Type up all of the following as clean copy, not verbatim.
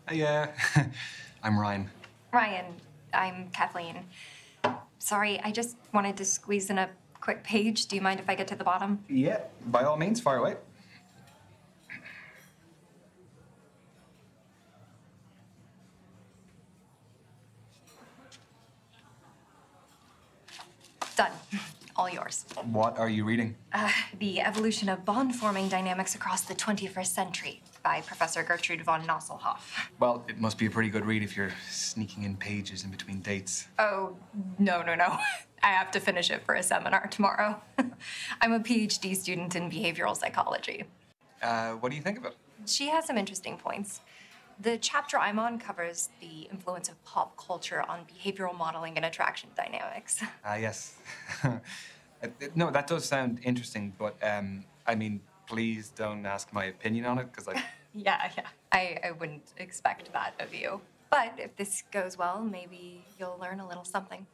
Hey, I'm Ryan. Ryan, I'm Kathleen. Sorry, I just wanted to squeeze in a quick page. Do you mind if I get to the bottom? Yeah, by all means, fire away. Done. All yours. What are you reading? The Evolution of Bond-Forming Dynamics Across the 21st Century by Professor Gertrude von Nosselhoff. Well, it must be a pretty good read if you're sneaking in pages in between dates. Oh, no. I have to finish it for a seminar tomorrow. I'm a PhD student in behavioral psychology. What do you think of it? She has some interesting points. The chapter I'm on covers the influence of pop culture on behavioral modeling and attraction dynamics. Yes. No, that does sound interesting, but, I mean, please don't ask my opinion on it, because Yeah. I wouldn't expect that of you. But if this goes well, maybe you'll learn a little something.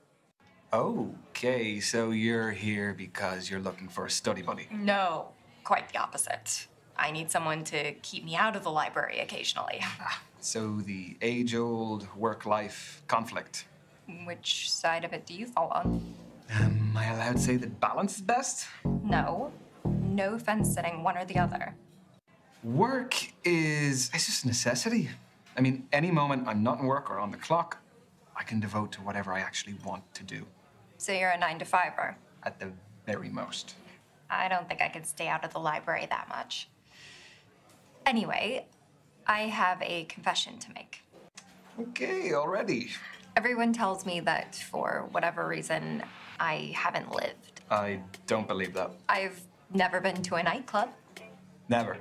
Okay, so you're here because you're looking for a study buddy. No, quite the opposite. I need someone to keep me out of the library occasionally. So the age-old work-life conflict. Which side of it do you fall on? Am I allowed to say that balance is best? No fence sitting, one or the other. Work it's just a necessity. I mean, any moment I'm not in work or on the clock, I can devote to whatever I actually want to do. So you're a 9-to-5-er? At the very most. I don't think I could stay out of the library that much. Anyway, I have a confession to make. Okay, already. Everyone tells me that for whatever reason, I haven't lived. I don't believe that. I've never been to a nightclub. Never.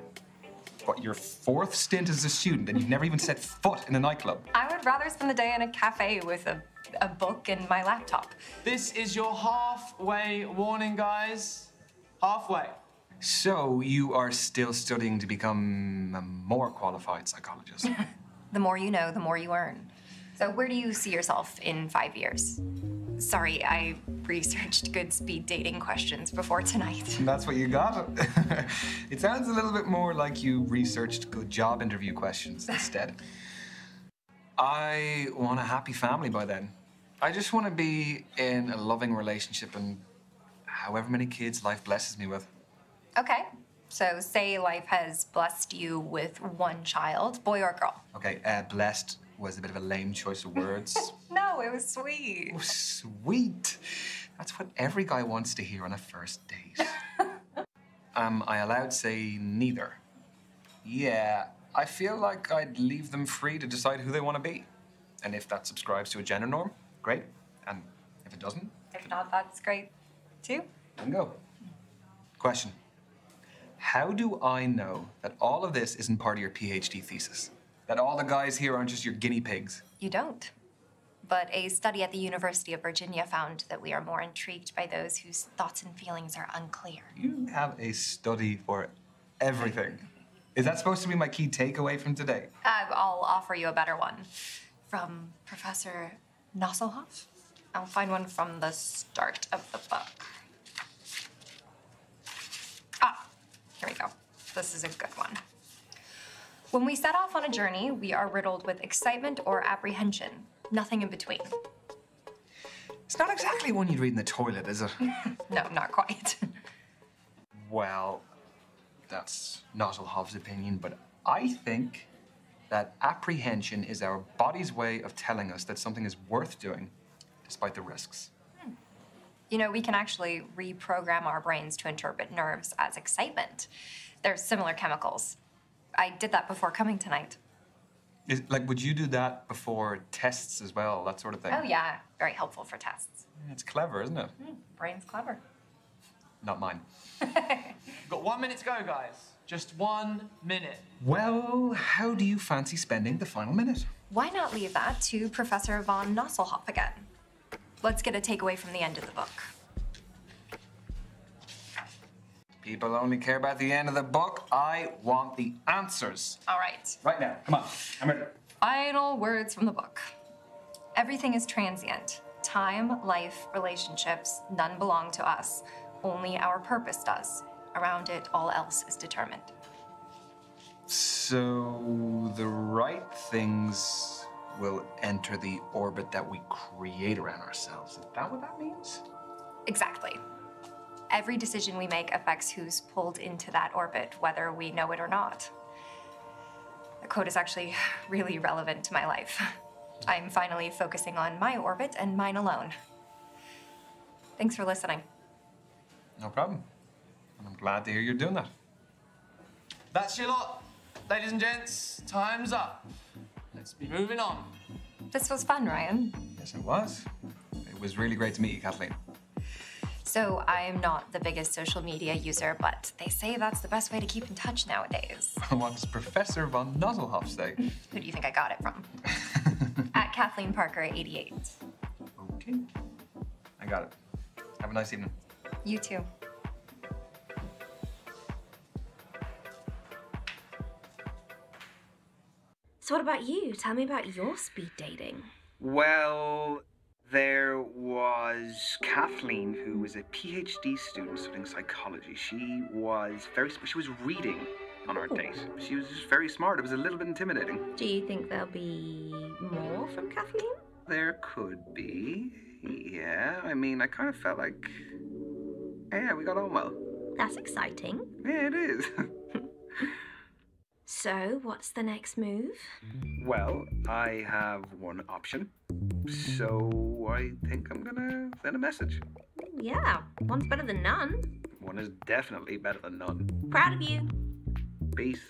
What, your fourth stint as a student and you've never even set foot in a nightclub? I would rather spend the day in a cafe with a book and my laptop. This is your halfway warning, guys. Halfway. So you are still studying to become a more qualified psychologist? The more you know, the more you earn. So where do you see yourself in 5 years? Sorry, I researched good speed dating questions before tonight. That's what you got? It sounds a little bit more like you researched good job interview questions instead. I want a happy family by then. I just want to be in a loving relationship and however many kids life blesses me with. Okay, so say life has blessed you with one child, boy or girl? Okay, blessed was a bit of a lame choice of words. No, it was sweet. Oh, sweet. That's what every guy wants to hear on a first date. Am I allowed to say neither? Yeah, I feel like I'd leave them free to decide who they want to be. And if that subscribes to a gender norm, great. And if it doesn't? If not, that's great, too. Then go. Question. How do I know that all of this isn't part of your PhD thesis? That all the guys here aren't just your guinea pigs? You don't. But a study at the University of Virginia found that we are more intrigued by those whose thoughts and feelings are unclear. You have a study for everything. Is that supposed to be my key takeaway from today? I'll offer you a better one. From Professor Nosselhoff? I'll find one from the start of the book. Here we go. This is a good one. When we set off on a journey, we are riddled with excitement or apprehension. Nothing in between. It's not exactly one you'd read in the toilet, is it? No, not quite. Well, that's Nosselhoff's opinion, but I think that apprehension is our body's way of telling us that something is worth doing, despite the risks. You know, we can actually reprogram our brains to interpret nerves as excitement. They're similar chemicals. I did that before coming tonight. Would you do that before tests as well, that sort of thing? Oh, yeah. Very helpful for tests. It's clever, isn't it? Brain's clever. Not mine. Got 1 minute to go, guys. Just 1 minute. Well, how do you fancy spending the final minute? Why not leave that to Professor von Nosselhoff again? Let's get a takeaway from the end of the book. People only care about the end of the book. I want the answers. All right. Right now. Come on. I'm ready. Final words from the book. Everything is transient. Time, life, relationships, none belong to us. Only our purpose does. Around it, all else is determined. So the things will enter the orbit that we create around ourselves. Is that what that means? Exactly. Every decision we make affects who's pulled into that orbit, whether we know it or not. The quote is actually really relevant to my life. I'm finally focusing on my orbit and mine alone. Thanks for listening. No problem. And I'm glad to hear you're doing that. That's your lot. Ladies and gents, time's up. Let's be moving on. This was fun, Ryan. Yes, it was. It was really great to meet you, Kathleen. So I'm not the biggest social media user, but they say that's the best way to keep in touch nowadays. What does Professor von Nuzzlehoff say? Who do you think I got it from? At Kathleen Parker 88. Okay. I got it. Have a nice evening. You too. So what about you? Tell me about your speed dating. Well, there was Kathleen, who was a PhD student studying psychology. She was reading on our date. She was just very smart. It was a little bit intimidating. Do you think there'll be more from Kathleen? There could be. Yeah, I mean, I kind of felt like, yeah, we got on well. That's exciting. Yeah, it is. So, what's the next move? Well, I have one option. So I think I'm gonna send a message. Yeah, one's better than none. One is definitely better than none. Proud of you. Peace.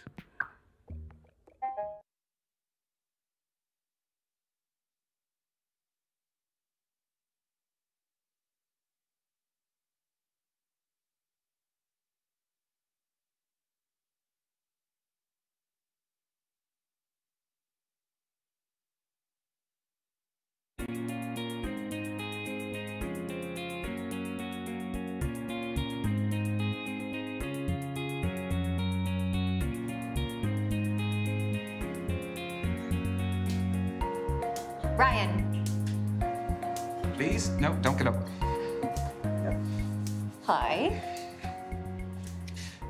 Ryan. Please? No, don't get up. Hi.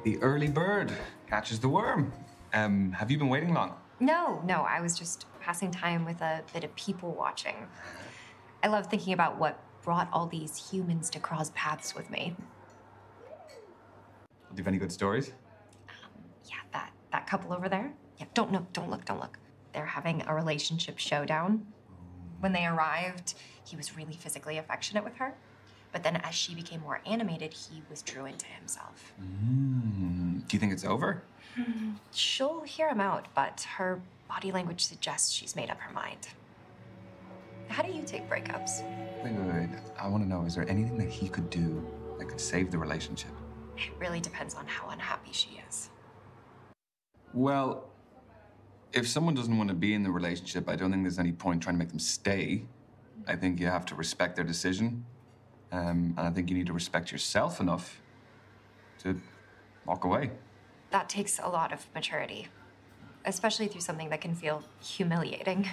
The early bird catches the worm. Have you been waiting long? No, I was just passing time with a bit of people watching. I love thinking about what brought all these humans to cross paths with me. Do you have any good stories? Yeah, that couple over there. Yeah, don't look. They're having a relationship showdown. When they arrived, he was really physically affectionate with her. But then as she became more animated, he withdrew into himself. Do you think it's over? She'll hear him out, but her body language suggests she's made up her mind. How do you take breakups? Wait. I want to know, is there anything that he could do that could save the relationship? It really depends on how unhappy she is. Well, if someone doesn't want to be in the relationship, I don't think there's any point trying to make them stay. I think you have to respect their decision. And I think you need to respect yourself enough to walk away. That takes a lot of maturity, especially through something that can feel humiliating.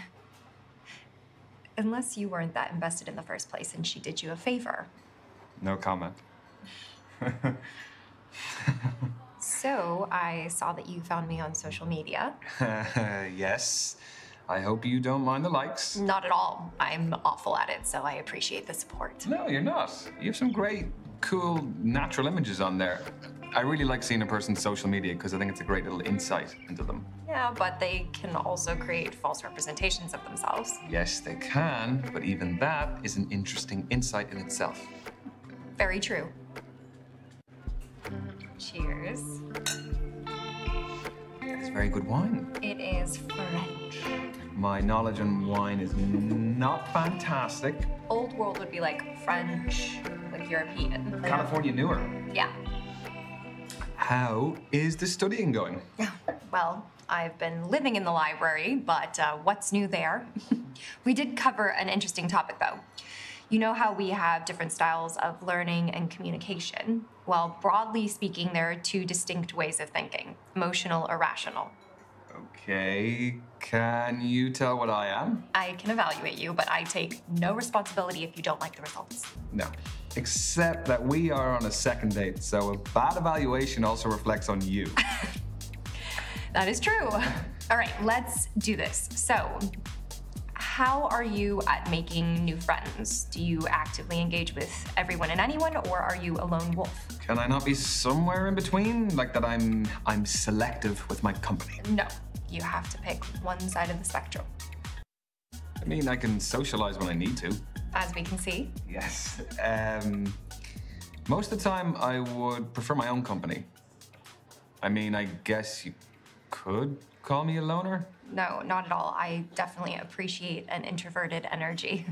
Unless you weren't that invested in the first place and she did you a favor. No comment. So, I saw that you found me on social media. Yes. I hope you don't mind the likes. Not at all. I'm awful at it, so I appreciate the support. No, you're not. You have some great, cool, natural images on there. I really like seeing a person's social media because I think it's a great little insight into them. Yeah, but they can also create false representations of themselves. Yes, they can, but even that is an interesting insight in itself. Very true. Cheers. It's very good wine. It is French. My knowledge on wine is not fantastic. Old world would be like French, like European. California newer. Yeah. How is the studying going? Well, I've been living in the library, but what's new there? We did cover an interesting topic, though. You know how we have different styles of learning and communication? Well, broadly speaking, there are two distinct ways of thinking, emotional or rational. Okay, can you tell what I am? I can evaluate you, but I take no responsibility if you don't like the results. No, except that we are on a second date, so a bad evaluation also reflects on you. That is true. All right, let's do this. So, how are you at making new friends? Do you actively engage with everyone and anyone, or are you a lone wolf? Can I not be somewhere in between? Like that I'm selective with my company? No, you have to pick one side of the spectrum. I mean, I can socialize when I need to. As we can see. Yes. Most of the time, I would prefer my own company. I mean, I guess you could call me a loner? No, not at all. I definitely appreciate an introverted energy.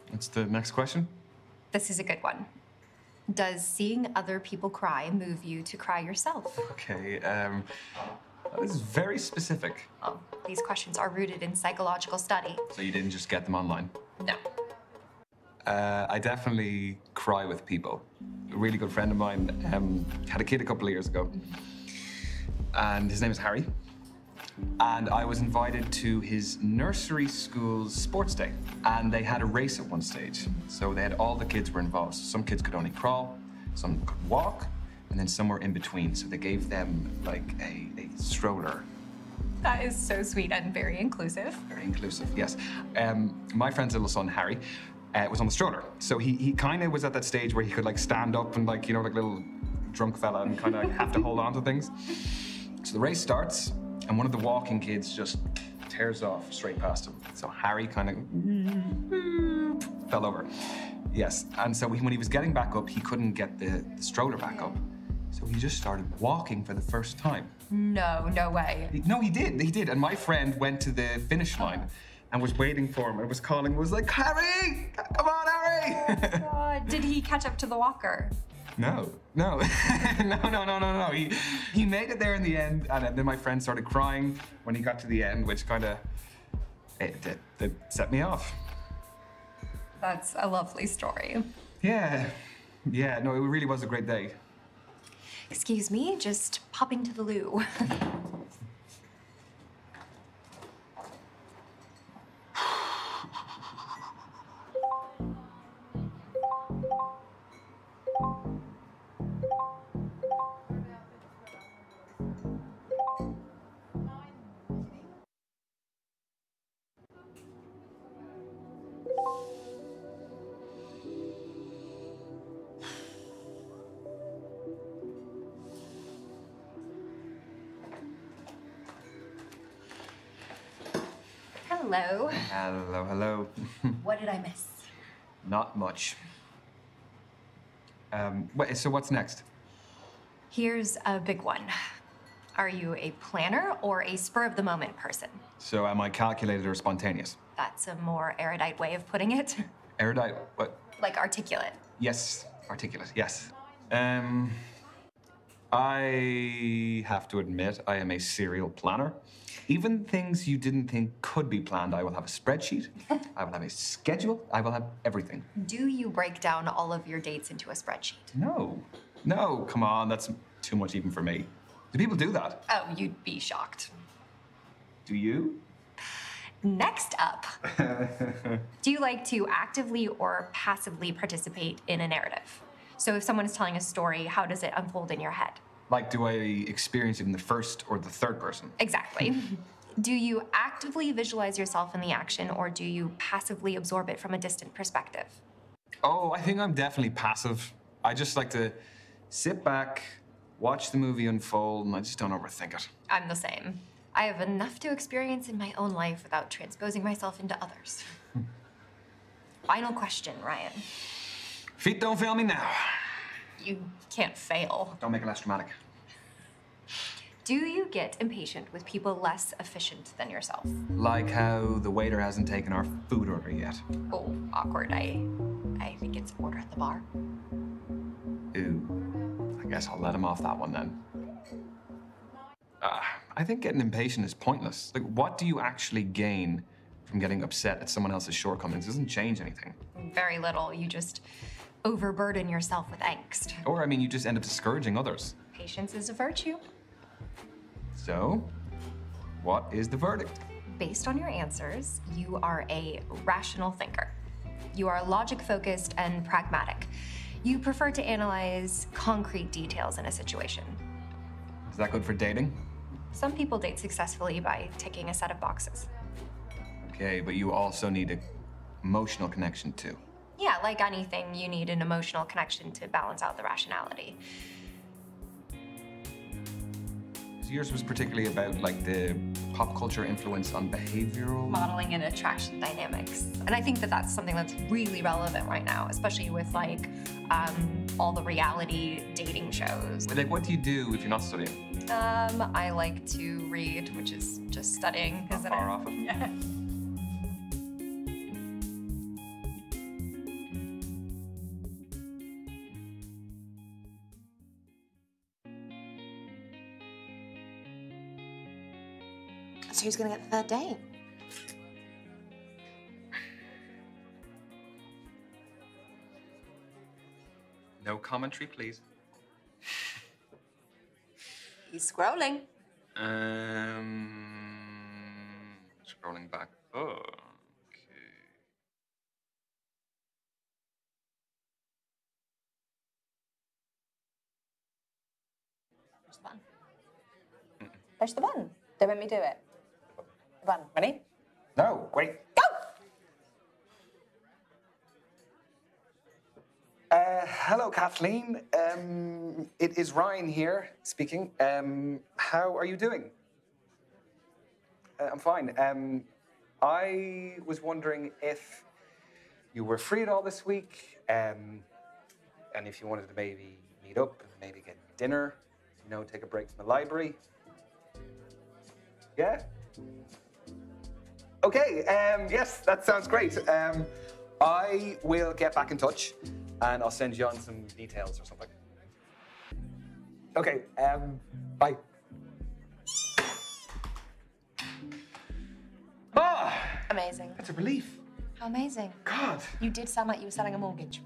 What's the next question? This is a good one. Does seeing other people cry move you to cry yourself? Okay, that is very specific. Oh, these questions are rooted in psychological study. So you didn't just get them online? No. I definitely cry with people. A really good friend of mine had a kid a couple of years ago. And his name is Harry. And I was invited to his nursery school's sports day. And they had a race at one stage. So they had all the kids were involved. So some kids could only crawl, some could walk, and then some were in between. So they gave them like a stroller. That is so sweet and very inclusive. Very inclusive, yes. My friend's little son, Harry, was on the stroller. So he kind of was at that stage where he could like stand up and like, you know, like little drunk fella and kind of like, have to hold on to things. So the race starts and one of the walking kids just tears off straight past him. So Harry kind of fell over. Yes, and so when he was getting back up, he couldn't get the stroller back up. So he just started walking for the first time. No way. No, he did. And my friend went to the finish line and was waiting for him and was calling, was like, Harry, come on, Harry. God, did he catch up to the walker? No. No. He made it there in the end, and then my friend started crying when he got to the end, which kind of, it set me off. That's a lovely story. Yeah, no, it really was a great day. Excuse me, just popping to the loo. Hello. Hello. What did I miss? Not much. Wait, so what's next? Here's a big one. Are you a planner or a spur-of-the-moment person? So am I calculated or spontaneous? That's a more erudite way of putting it. Erudite, what? Like articulate. Yes, articulate, yes. I have to admit, I am a serial planner. Even things you didn't think could be planned, I will have a spreadsheet, I will have a schedule, I will have everything. Do you break down all of your dates into a spreadsheet? No, come on, that's too much even for me. Do people do that? Oh, you'd be shocked. Do you? Next up, do you like to actively or passively participate in a narrative? So if someone is telling a story, how does it unfold in your head? Like, do I experience it in the first or the third person? Exactly. Do you actively visualize yourself in the action, or do you passively absorb it from a distant perspective? Oh, I think I'm definitely passive. I just like to sit back, watch the movie unfold, and I just don't overthink it. I'm the same. I have enough to experience in my own life without transposing myself into others. Final question, Ryan. Feet don't fail me now. You can't fail. Don't make it less dramatic. Do you get impatient with people less efficient than yourself? Like how the waiter hasn't taken our food order yet. Oh, awkward. I think it's order at the bar. Ooh, I guess I'll let him off that one then. I think getting impatient is pointless. Like, what do you actually gain from getting upset at someone else's shortcomings? It doesn't change anything. Very little. You just overburden yourself with angst. Or, I mean, you just end up discouraging others. Patience is a virtue. So, what is the verdict? Based on your answers, you are a rational thinker. You are logic-focused and pragmatic. You prefer to analyze concrete details in a situation. Is that good for dating? Some people date successfully by ticking a set of boxes. Okay, but you also need an emotional connection too. Yeah, like anything, you need an emotional connection to balance out the rationality. Yours was particularly about like the pop culture influence on behavioral Modeling and attraction dynamics. And I think that that's something that's really relevant right now, especially with like all the reality dating shows. Like, what do you do if you're not studying? I like to read, which is just studying, isn't Far it? off it. Yeah. So who's gonna get the third date? No commentary, please. He's scrolling. Scrolling back. Oh, okay. Push the button. Push the button. Don't make me do it. The button. Ready? No, wait. Go! Hello, Kathleen. It is Ryan here speaking. How are you doing? I'm fine. I was wondering if you were free at all this week, and if you wanted to maybe meet up and maybe get dinner, you know, take a break from the library. Yeah? Okay, yes, that sounds great. I will get back in touch and I'll send you on some details or something. Okay, bye. Ah, Amazing. that's a relief. How amazing. God. You did sound like you were selling a mortgage.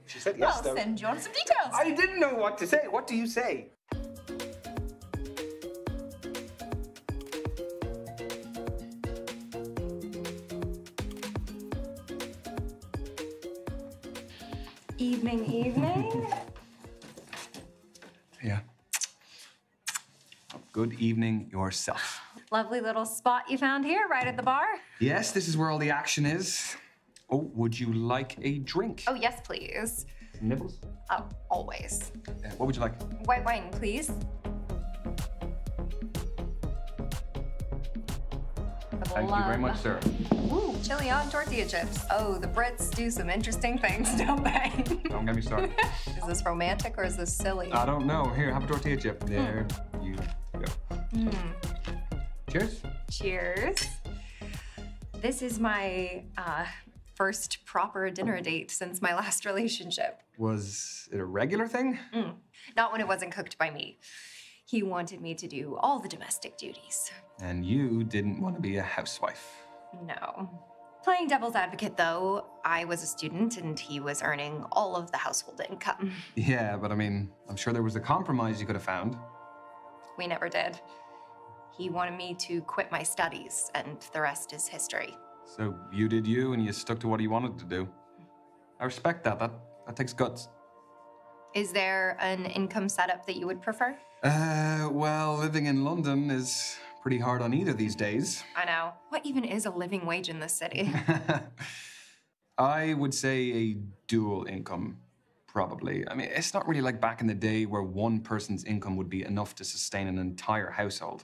She said yes, I'll though. send you on some details. I didn't know what to say. What do you say? Evening, evening. Yeah. Good evening yourself. Lovely little spot you found here, right at the bar. Yes, this is where all the action is. Oh, would you like a drink? Oh, yes, please. Nibbles? Oh, always. What would you like? White wine, please. Thank you very much, sir. Ooh, chili on tortilla chips. Oh, the Brits do some interesting things, don't they? Don't get me started. Is this romantic or is this silly? I don't know. Here, have a tortilla chip. There you go. Cheers. Cheers. This is my first proper dinner date since my last relationship. Was it a regular thing? Not when it wasn't cooked by me. He wanted me to do all the domestic duties. And you didn't want to be a housewife. No. Playing devil's advocate, though, I was a student and he was earning all of the household income. Yeah, but I mean, I'm sure there was a compromise you could have found. We never did. He wanted me to quit my studies, and the rest is history. So you did you, and you stuck to what you wanted to do. I respect that. That takes guts. Is there an income setup that you would prefer? Well, living in London is pretty hard on either these days. I know. What even is a living wage in this city? I would say a dual income, probably. I mean, it's not really like back in the day where one person's income would be enough to sustain an entire household.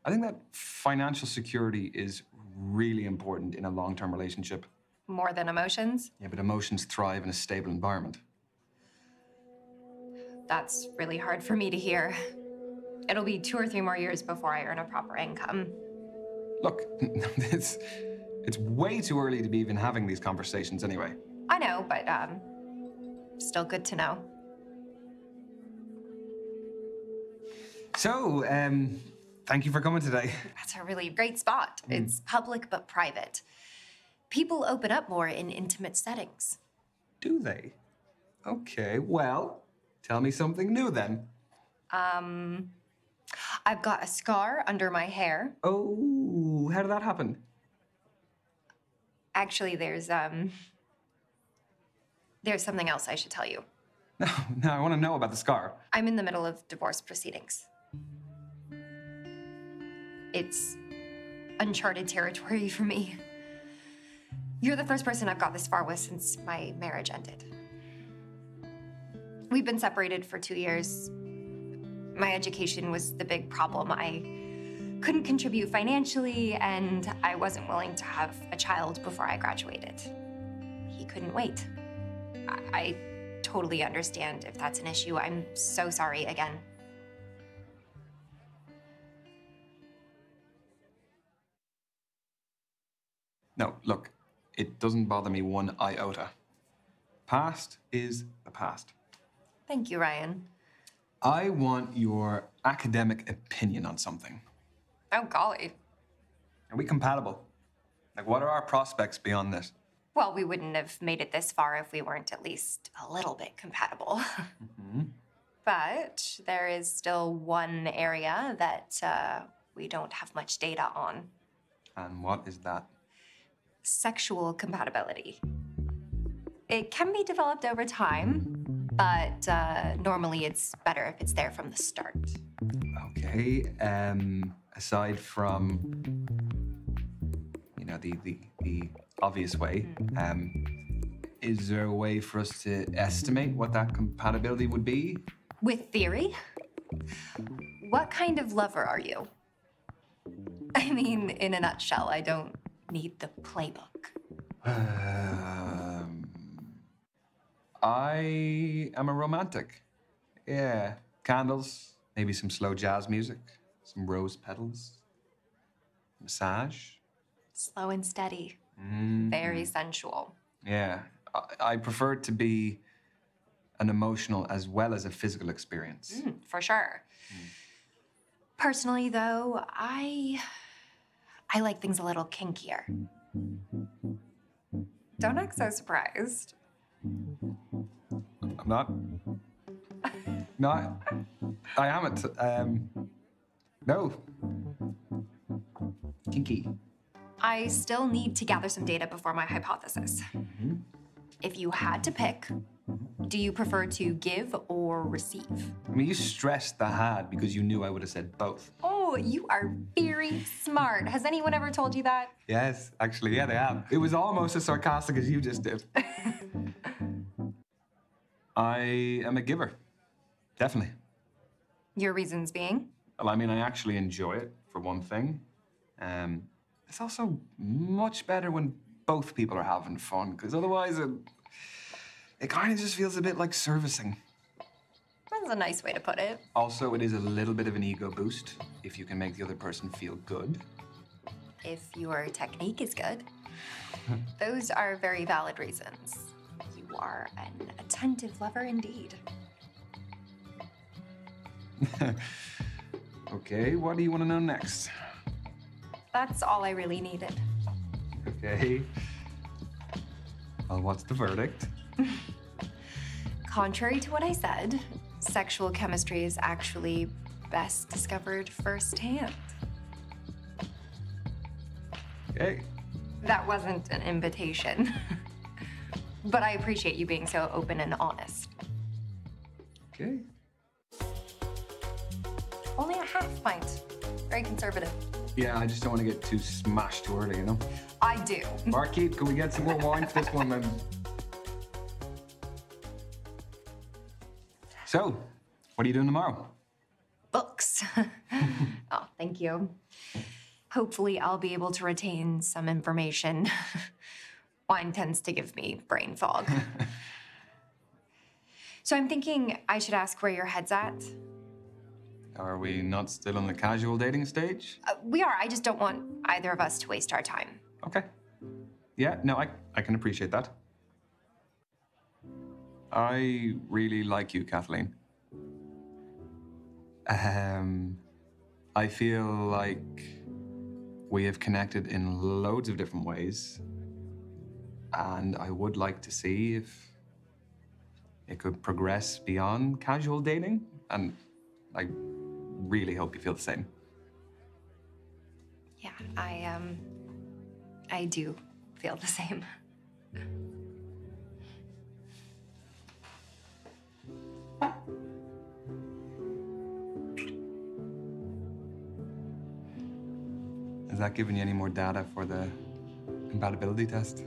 I think that financial security is really important in a long-term relationship. More than emotions? Yeah, but emotions thrive in a stable environment. That's really hard for me to hear. It'll be 2 or 3 more years before I earn a proper income. Look, it's way too early to be even having these conversations anyway. I know, but still good to know. So, thank you for coming today. That's a really great spot. It's public but private. People open up more in intimate settings. Do they? Okay, well, tell me something new then. I've got a scar under my hair. Oh, how did that happen? Actually, there's something else I should tell you. No, I want to know about the scar. I'm in the middle of divorce proceedings. It's uncharted territory for me. You're the first person I've got this far with since my marriage ended. We've been separated for 2 years. My education was the big problem. I couldn't contribute financially, and I wasn't willing to have a child before I graduated. He couldn't wait. I totally understand if that's an issue. I'm so sorry again. No, look, it doesn't bother me one iota. Past is the past. Thank you, Ryan. I want your academic opinion on something. Oh, golly. Are we compatible? Like, what are our prospects beyond this? Well, we wouldn't have made it this far if we weren't at least a little bit compatible. But there is still one area that we don't have much data on. And what is that? Sexual compatibility. It can be developed over time, but normally it's better if it's there from the start. Okay, aside from, you know, the obvious way, is there a way for us to estimate what that compatibility would be? With theory? What kind of lover are you? I mean, in a nutshell, I don't need the playbook. I am a romantic. Yeah, candles, maybe some slow jazz music, some rose petals, massage. Slow and steady. Very sensual. Yeah, I prefer it to be an emotional as well as a physical experience. For sure. Personally, though, I like things a little kinkier. Don't act so surprised. I'm not. No, I haven't. No. Kinky. I still need to gather some data before my hypothesis. If you had to pick, do you prefer to give or receive? I mean, you stressed the had because you knew I would have said both. Oh, you are very smart. Has anyone ever told you that? Yes, actually, yeah, they have. It was almost as sarcastic as you just did. I am a giver. Definitely. Your reasons being? Well, I mean, I actually enjoy it, for one thing. It's also much better when both people are having fun, because otherwise it kind of just feels a bit like servicing. That's a nice way to put it. Also, it is a little bit of an ego boost if you can make the other person feel good. If your technique is good. Those are very valid reasons. You are an attentive lover indeed. Okay, what do you want to know next? That's all I really needed. Okay. Well, what's the verdict? Contrary to what I said, sexual chemistry is actually best discovered firsthand. Okay. That wasn't an invitation. But I appreciate you being so open and honest. Okay. Only a half pint. Very conservative. Yeah, I just don't want to get too smashed too early, you know? I do. Barkeep, can we get some more wine for this one, then? So, what are you doing tomorrow? Books. Oh, thank you. Hopefully I'll be able to retain some information. Wine tends to give me brain fog. So I'm thinking I should ask where your head's at. Are we not still on the casual dating stage? We are. I just don't want either of us to waste our time. Okay. Yeah, no, I can appreciate that. I really like you, Kathleen. I feel like we have connected in loads of different ways. And I would like to see if it could progress beyond casual dating. And I really hope you feel the same. Yeah, I do feel the same. Has that given you any more data for the compatibility test?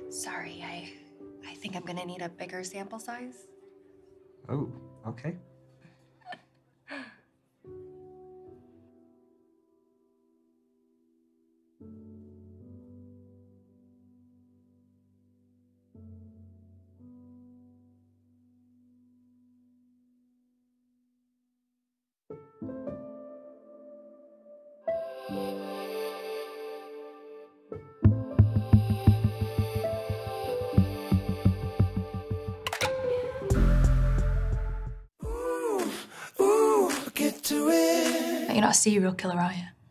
Sorry, I think I'm gonna need a bigger sample size. Oh, okay. You're not a serial killer, are you?